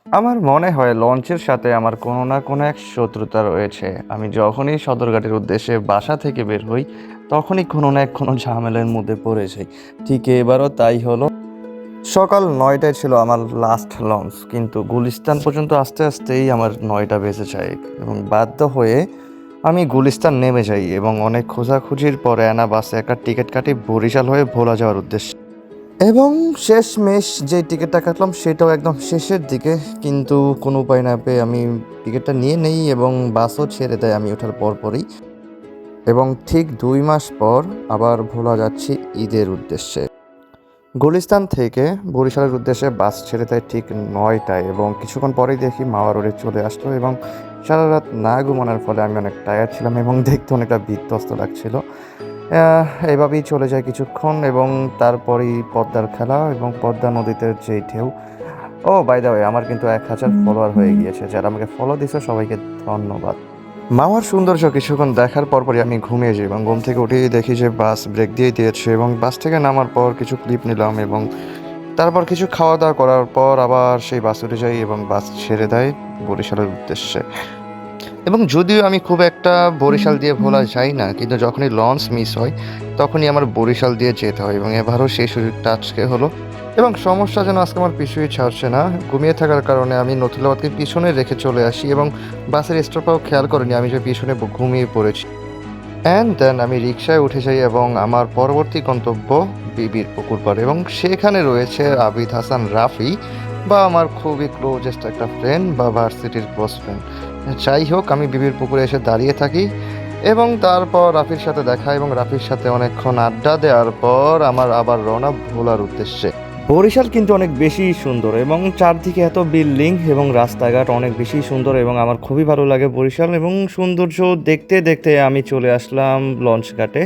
আমার মনে হয় লঞ্চের সাথে আমার কোনো না কোনো এক শত্রুতা রয়েছে। আমি যখনই সদরঘাটের উদ্দেশ্যে বাসা থেকে বের হই, তখনই কোনো না কোনো ঝামেলার মধ্যে পড়ে যাই। ঠিক এবারও তাই হলো। সকাল ৯টায় ছিল আমার লাস্ট লঞ্চ, কিন্তু গুলিস্তান পর্যন্ত আসতে আসতেই আমার ৯টা বেজে যায় এবং বাধ্য হয়ে আমি গুলিস্তান নেমে যাই এবং অনেক খোঁজাখুঁজির পরে আনা বাসে একটা টিকিট কাটি বরিশাল হয়ে ভোলা যাওয়ার উদ্দেশ্যে। এবং শেষমেশ যে টিকিটটা কাটলাম সেটাও একদম শেষের দিকে, কিন্তু কোনো উপায় না পেয়ে আমি টিকিটটা নিয়ে নেই এবং বাসও ছেড়ে দেয় আমি ওঠার পরপরই। এবং ঠিক ২ মাস পর আবার ভোলা যাচ্ছি ঈদের উদ্দেশ্যে। গুলিস্তান থেকে বরিশালের উদ্দেশ্যে বাস ছেড়ে দেয় ঠিক ৯টায় এবং কিছুক্ষণ পরেই দেখি মাওয়া রোডে চলে আসলো এবং সারা রাত না ঘুমানোর ফলে আমি অনেক টায়ার্ড ছিলাম এবং দেখতে অনেকটা বিধ্বস্ত লাগছিল। এভাবেই চলে যায় কিছুক্ষণ এবং তারপরেই পদ্মার খেলা এবং পদ্মা নদীতে যেই ঢেউ। ও বাই দ্য ওয়ে, আমার কিন্তু ১,০০০ ফলোয়ার হয়ে গিয়েছে। যারা আমাকে ফলো দিছে সবাইকে ধন্যবাদ। মাওয়ার সৌন্দর্য কিছুক্ষণ দেখার পরপরই আমি ঘুমিয়ে যাই এবং ঘুম থেকে উঠেই দেখি যে বাস ব্রেক দিয়ে দিয়েছে এবং বাস থেকে নামার পর কিছু ক্লিপ নিলাম এবং তারপর কিছু খাওয়া দাওয়া করার পর আবার সেই বাস উঠে যাই এবং বাস ছেড়ে দেয় বরিশালের উদ্দেশ্যে। এবং যদিও আমি খুব একটা বরিশাল দিয়ে ভোলা যাই না, কিন্তু যখনই লঞ্চ মিস হয় তখনই আমার বরিশাল দিয়ে যেতে হয় এবং এবারও সেই সুযোগটা আজকে হলো। এবং সমস্যা যেন আজকে আমার পিছুই ছাড়ছে না। ঘুমিয়ে থাকার কারণে আমি নথিলাবাদকে পিছনে রেখে চলে আসি এবং বাসের স্টপটাও খেয়াল করিনি আমি যে পিছনে ঘুমিয়ে পড়েছি। অ্যান্ড দেন আমি রিকশায় উঠে যাই এবং আমার পরবর্তী গন্তব্য বিবির পুকুর পাড় এবং সেখানে রয়েছে আবিদ হাসান রাফি, বা আমার খুবই ক্লোজেস্ট একটা ফ্রেন্ড বা ভার্সিটির ক্লোজ ফ্রেন্ড। যাই হোক, আমি বিবির পুকুরে এসে দাঁড়িয়ে থাকি এবং তারপর রাফির সাথে দেখা এবং রাফির সাথে অনেকক্ষণ আড্ডা দেওয়ার পর আমার আবার রওনা ভোলার উদ্দেশ্যে। বরিশাল কিন্তু অনেক বেশি সুন্দর এবং চারদিকে এত বিল্ডিং এবং রাস্তাঘাট অনেক বেশি সুন্দর এবং আমার খুবই ভালো লাগে বরিশাল এবং সৌন্দর্য দেখতে দেখতে আমি চলে আসলাম লঞ্চ ঘাটে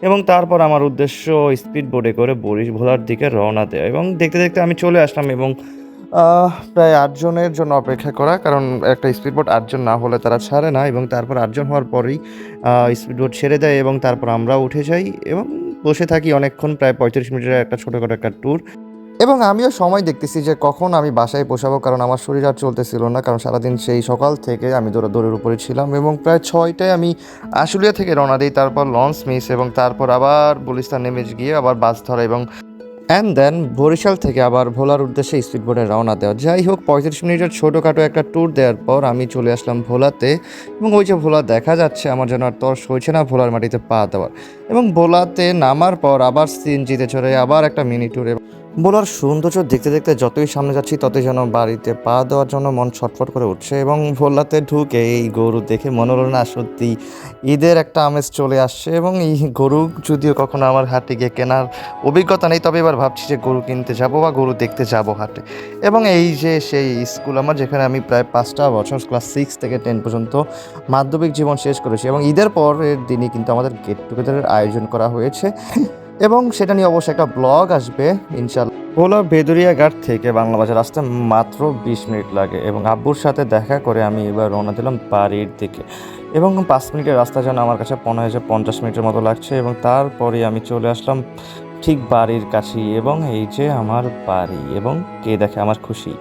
এবং তারপর আমার উদ্দেশ্য স্পিড বোটে করে ভোলার দিকে রওনা দেওয়া এবং দেখতে দেখতে আমি চলে আসলাম এবং প্রায় ৮ জনের জন্য অপেক্ষা করা, কারণ একটা স্পিড বোট ৮ জন না হলে তারা ছাড়ে না এবং তারপর ৮ জন হওয়ার পরেই স্পিড বোট ছেড়ে দেয় এবং তারপর আমরা উঠে যাই এবং বসে থাকি অনেকক্ষণ, প্রায় ৩৫ মিনিটের একটা ছোটোখাটো একটা ট্যুর। এবং আমিও সময় দেখতেছি যে কখন আমি বাসায় পৌঁছাবো, কারণ আমার শরীর আর চলতেছিল না, কারণ সারাদিন সেই সকাল থেকে আমি দৌড়ের উপরে ছিলাম এবং প্রায় ৬টায় আমি আশুলিয়া থেকে রওনা দিই, তারপর লঞ্চ মিস এবং তারপর আবার গুলিস্তান নেমে গিয়ে আবার বাস ধরা এবং অ্যান্ড দেন বরিশাল থেকে আবার ভোলার উদ্দেশ্যে স্পিড বোটে রওনা দেওয়া। যাই হোক, ৩৫ মিনিটের ছোটোখাটো একটা ট্যুর দেওয়ার পর আমি চলে আসলাম ভোলাতে এবং ওই যে ভোলা দেখা যাচ্ছে, আমার যেন আর তর সইছে না ভোলার মাটিতে পা দেওয়ার। এবং ভোলাতে নামার পর আবার সিএনজিতে চড়ে আবার একটা মিনি ট্যুর। ভোলার সৌন্দর্য দেখতে দেখতে যতই সামনে যাচ্ছি ততই যেন বাড়িতে পা দেওয়ার জন্য মন ছটফট করে উঠছে এবং ভোলাতে ঢুকে এই গরু দেখে মনে হলো না সত্যি ঈদের একটা আমেজ চলে আসছে। এবং এই গরু যদিও কখনো আমার হাটে গিয়ে কেনার অভিজ্ঞতা নেই, তবে এবার ভাবছি যে গরু কিনতে যাব বা গরু দেখতে যাব হাটে। এবং এই যে সেই স্কুল আমার, যেখানে আমি প্রায় 5টা বছর ক্লাস 6 থেকে 10 পর্যন্ত মাধ্যমিক জীবন শেষ করেছি এবং ঈদের পরের দিনই কিন্তু আমাদের গেট টুগেদারের আয়োজন করা হয়েছে এবং সেটা নিয়ে অবশ্যই একটা ব্লগ আসবে ইনশাল্লাহ। ভোলা বেদুরিয়া ঘাট থেকে বাংলা বাজার আসতে মাত্র ২০ মিনিট লাগে এবং আব্বুর সাথে দেখা করে আমি এবার রওনা দিলাম বাড়ির দিকে এবং ৫ মিনিটের রাস্তা যেন আমার কাছে মনে হয় যে ৫০ মিনিটের মতো লাগছে এবং তারপরে আমি চলে আসলাম ঠিক বাড়ির কাছেই এবং এই যে আমার বাড়ি এবং কে দেখে আমার খুশি।